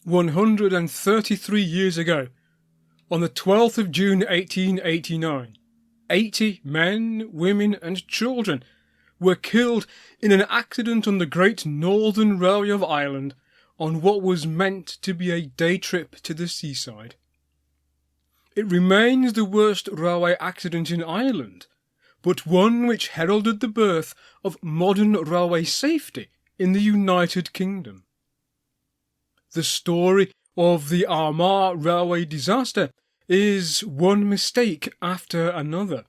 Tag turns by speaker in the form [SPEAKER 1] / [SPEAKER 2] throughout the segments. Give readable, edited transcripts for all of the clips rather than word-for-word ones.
[SPEAKER 1] 133 years ago, on the 12th of June 1889, 80 men, women and children were killed in an accident on the Great Northern Railway of Ireland on what was meant to be a day trip to the seaside. It remains the worst railway accident in Ireland, but one which heralded the birth of modern railway safety in the United Kingdom. The story of the Armagh railway disaster is one mistake after another.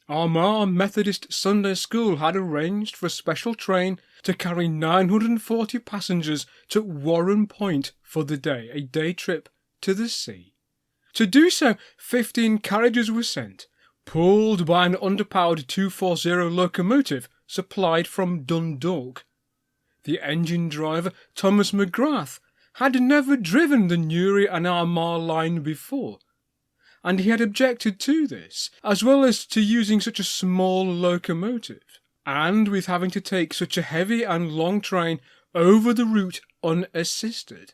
[SPEAKER 1] Armagh Methodist Sunday School had arranged for a special train to carry 940 passengers to Warren Point for the day, a day trip to the sea. To do so, 15 carriages were sent, pulled by an underpowered 240 locomotive supplied from Dundalk. The engine driver, Thomas McGrath, had never driven the Newry and Armagh line before, and he had objected to this, as well as to using such a small locomotive, and with having to take such a heavy and long train over the route unassisted,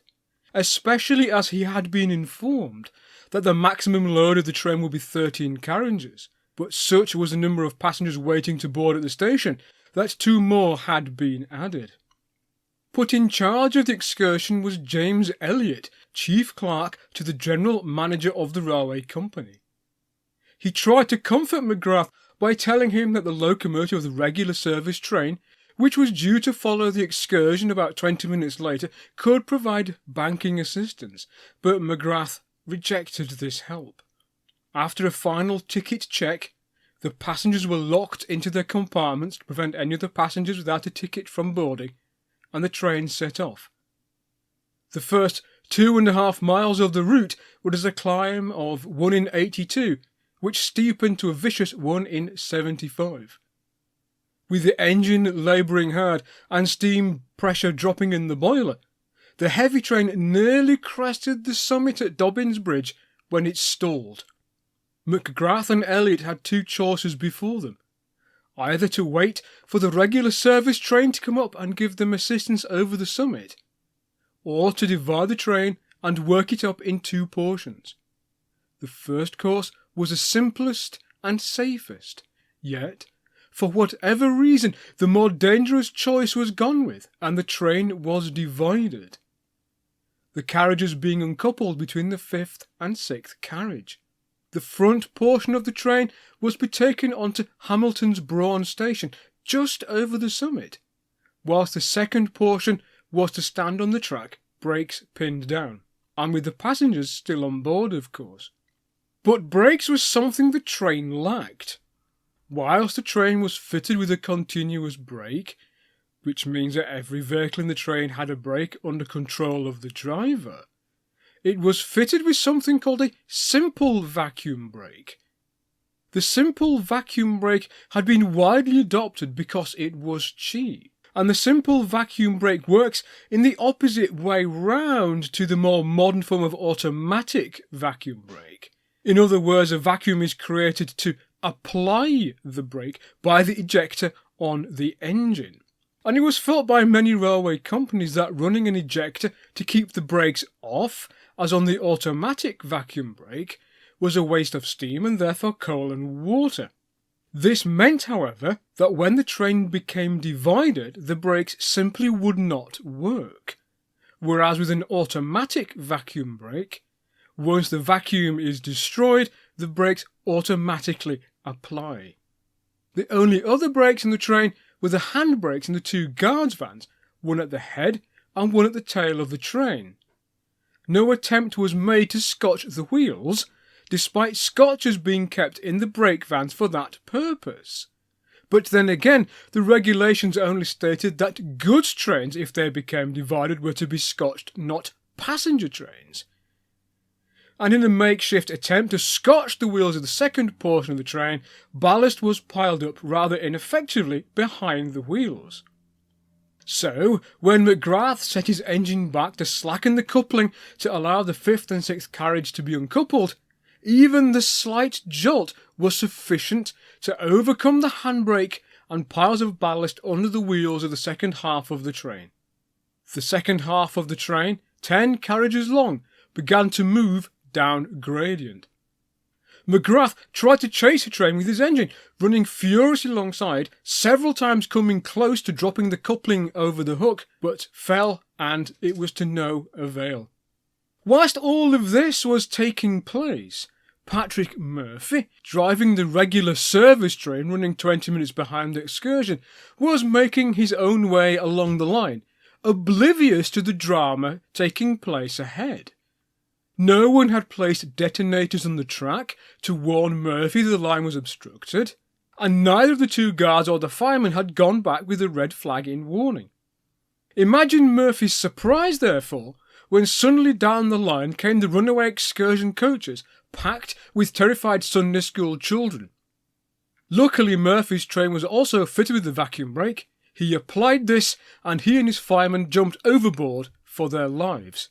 [SPEAKER 1] especially as he had been informed that the maximum load of the train would be 13 carriages, but such was the number of passengers waiting to board at the station that 2 more had been added. Put in charge of the excursion was James Elliott, chief clerk to the general manager of the railway company. He tried to comfort McGrath by telling him that the locomotive of the regular service train, which was due to follow the excursion about 20 minutes later, could provide banking assistance, but McGrath rejected this help. After a final ticket check, the passengers were locked into their compartments to prevent any of the passengers without a ticket from boarding, and the train set off. The first 2.5 miles of the route was a climb of 1 in 82, which steepened to a vicious 1 in 75. With the engine labouring hard and steam pressure dropping in the boiler, the heavy train nearly crested the summit at Dobbins Bridge when it stalled. McGrath and Elliott had 2 choices before them: either to wait for the regular service train to come up and give them assistance over the summit, or to divide the train and work it up in 2 portions. The first course was the simplest and safest, yet, for whatever reason, the more dangerous choice was gone with, and the train was divided, the carriages being uncoupled between the 5th and 6th carriage. The front portion of the train was to be taken onto Hamilton's Brawn station, just over the summit, whilst the second portion was to stand on the track, brakes pinned down, and with the passengers still on board, of course. But brakes was something the train lacked. Whilst the train was fitted with a continuous brake, which means that every vehicle in the train had a brake under control of the driver, it was fitted with something called a simple vacuum brake. The simple vacuum brake had been widely adopted because it was cheap, and the simple vacuum brake works in the opposite way round to the more modern form of automatic vacuum brake. In other words, a vacuum is created to apply the brake by the ejector on the engine. And it was felt by many railway companies that running an ejector to keep the brakes off, as on the automatic vacuum brake, was a waste of steam and therefore coal and water. This meant, however, that when the train became divided, the brakes simply would not work, whereas with an automatic vacuum brake, once the vacuum is destroyed, the brakes automatically apply. The only other brakes in the train were the handbrakes in the 2 guards vans, one at the head and one at the tail of the train. No attempt was made to scotch the wheels, despite scotches being kept in the brake vans for that purpose. But then again, the regulations only stated that goods trains, if they became divided, were to be scotched, not passenger trains. And in a makeshift attempt to scotch the wheels of the second portion of the train, ballast was piled up rather ineffectively behind the wheels. So, when McGrath set his engine back to slacken the coupling to allow the 5th and 6th carriage to be uncoupled, even the slight jolt was sufficient to overcome the handbrake and piles of ballast under the wheels of the second half of the train. The second half of the train, 10 carriages long, began to move down gradient. McGrath tried to chase the train with his engine, running furiously alongside, several times coming close to dropping the coupling over the hook, but fell, and it was to no avail. Whilst all of this was taking place, Patrick Murphy, driving the regular service train running 20 minutes behind the excursion, was making his own way along the line, oblivious to the drama taking place ahead. No one had placed detonators on the track to warn Murphy the line was obstructed, and neither of the two guards or the fireman had gone back with a red flag in warning. Imagine Murphy's surprise, therefore, when suddenly down the line came the runaway excursion coaches, packed with terrified Sunday school children. Luckily, Murphy's train was also fitted with the vacuum brake. He applied this, and he and his fireman jumped overboard for their lives.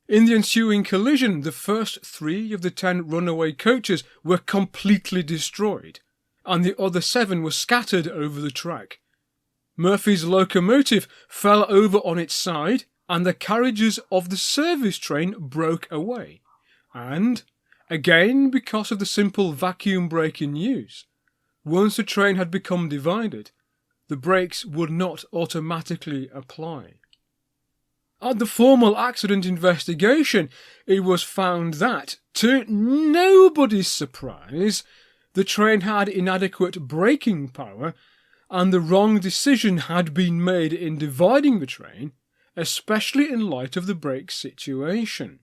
[SPEAKER 1] In the ensuing collision, the first 3 of the 10 runaway coaches were completely destroyed, and the other 7 were scattered over the track. Murphy's locomotive fell over on its side, and the carriages of the service train broke away. And, again because of the simple vacuum brake in use, once the train had become divided, the brakes would not automatically apply. At the formal accident investigation, it was found that, to nobody's surprise, the train had inadequate braking power, and the wrong decision had been made in dividing the train, especially in light of the brake situation.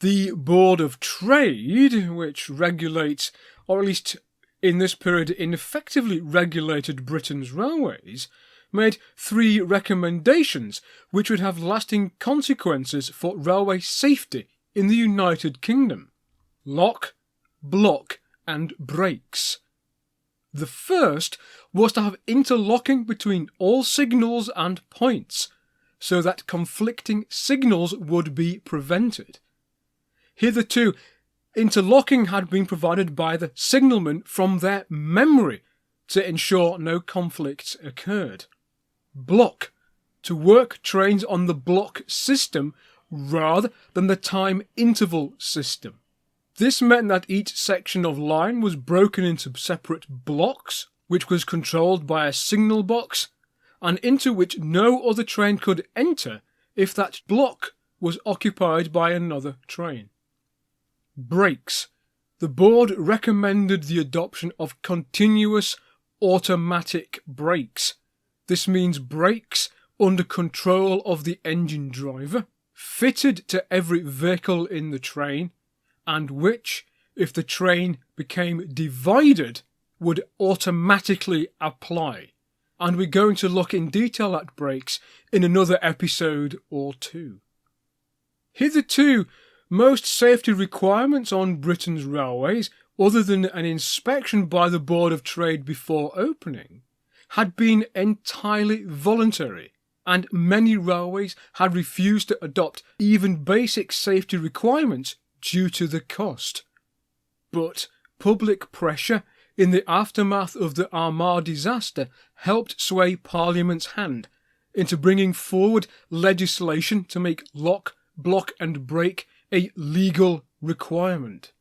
[SPEAKER 1] The Board of Trade, which regulates, or at least in this period ineffectively regulated Britain's railways, made 3 recommendations which would have lasting consequences for railway safety in the United Kingdom: lock, block and brakes. The first was to have interlocking between all signals and points, so that conflicting signals would be prevented. Hitherto, interlocking had been provided by the signalmen from their memory to ensure no conflicts occurred. Block, to work trains on the block system rather than the time interval system. This meant that each section of line was broken into separate blocks, which was controlled by a signal box, and into which no other train could enter if that block was occupied by another train. Brakes. The board recommended the adoption of continuous automatic brakes. This means brakes under control of the engine driver, fitted to every vehicle in the train, and which, if the train became divided, would automatically apply. And we're going to look in detail at brakes in another episode or 2. Hitherto, most safety requirements on Britain's railways, other than an inspection by the Board of Trade before opening, had been entirely voluntary, and many railways had refused to adopt even basic safety requirements due to the cost. But public pressure in the aftermath of the Armagh disaster helped sway Parliament's hand into bringing forward legislation to make lock, block and brake a legal requirement.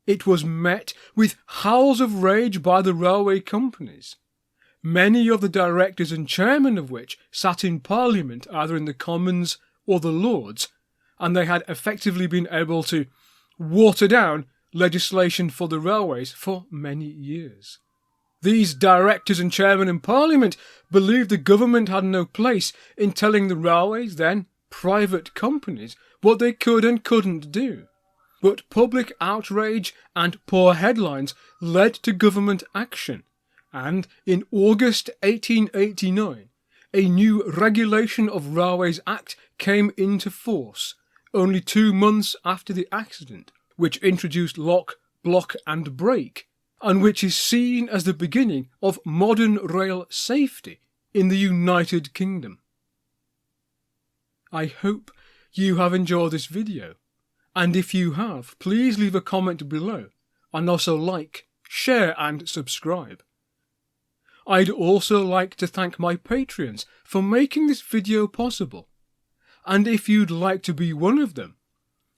[SPEAKER 1] It was met with howls of rage by the railway companies, many of the directors and chairmen of which sat in Parliament either in the Commons or the Lords, and they had effectively been able to water down legislation for the railways for many years. These directors and chairmen in Parliament believed the government had no place in telling the railways, then private companies, what they could and couldn't do. But public outrage and poor headlines led to government action, and in August 1889, a new Regulation of Railways Act came into force, only 2 months after the accident, which introduced lock, block and brake, and which is seen as the beginning of modern rail safety in the United Kingdom. I hope you have enjoyed this video, and if you have, please leave a comment below, and also like, share and subscribe. I'd also like to thank my Patreons for making this video possible. And if you'd like to be one of them,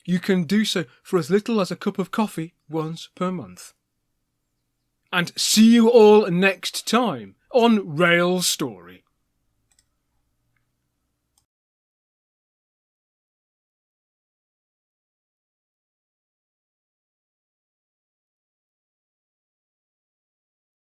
[SPEAKER 1] you can do so for as little as a cup of coffee once per month. And see you all next time on Rail Story.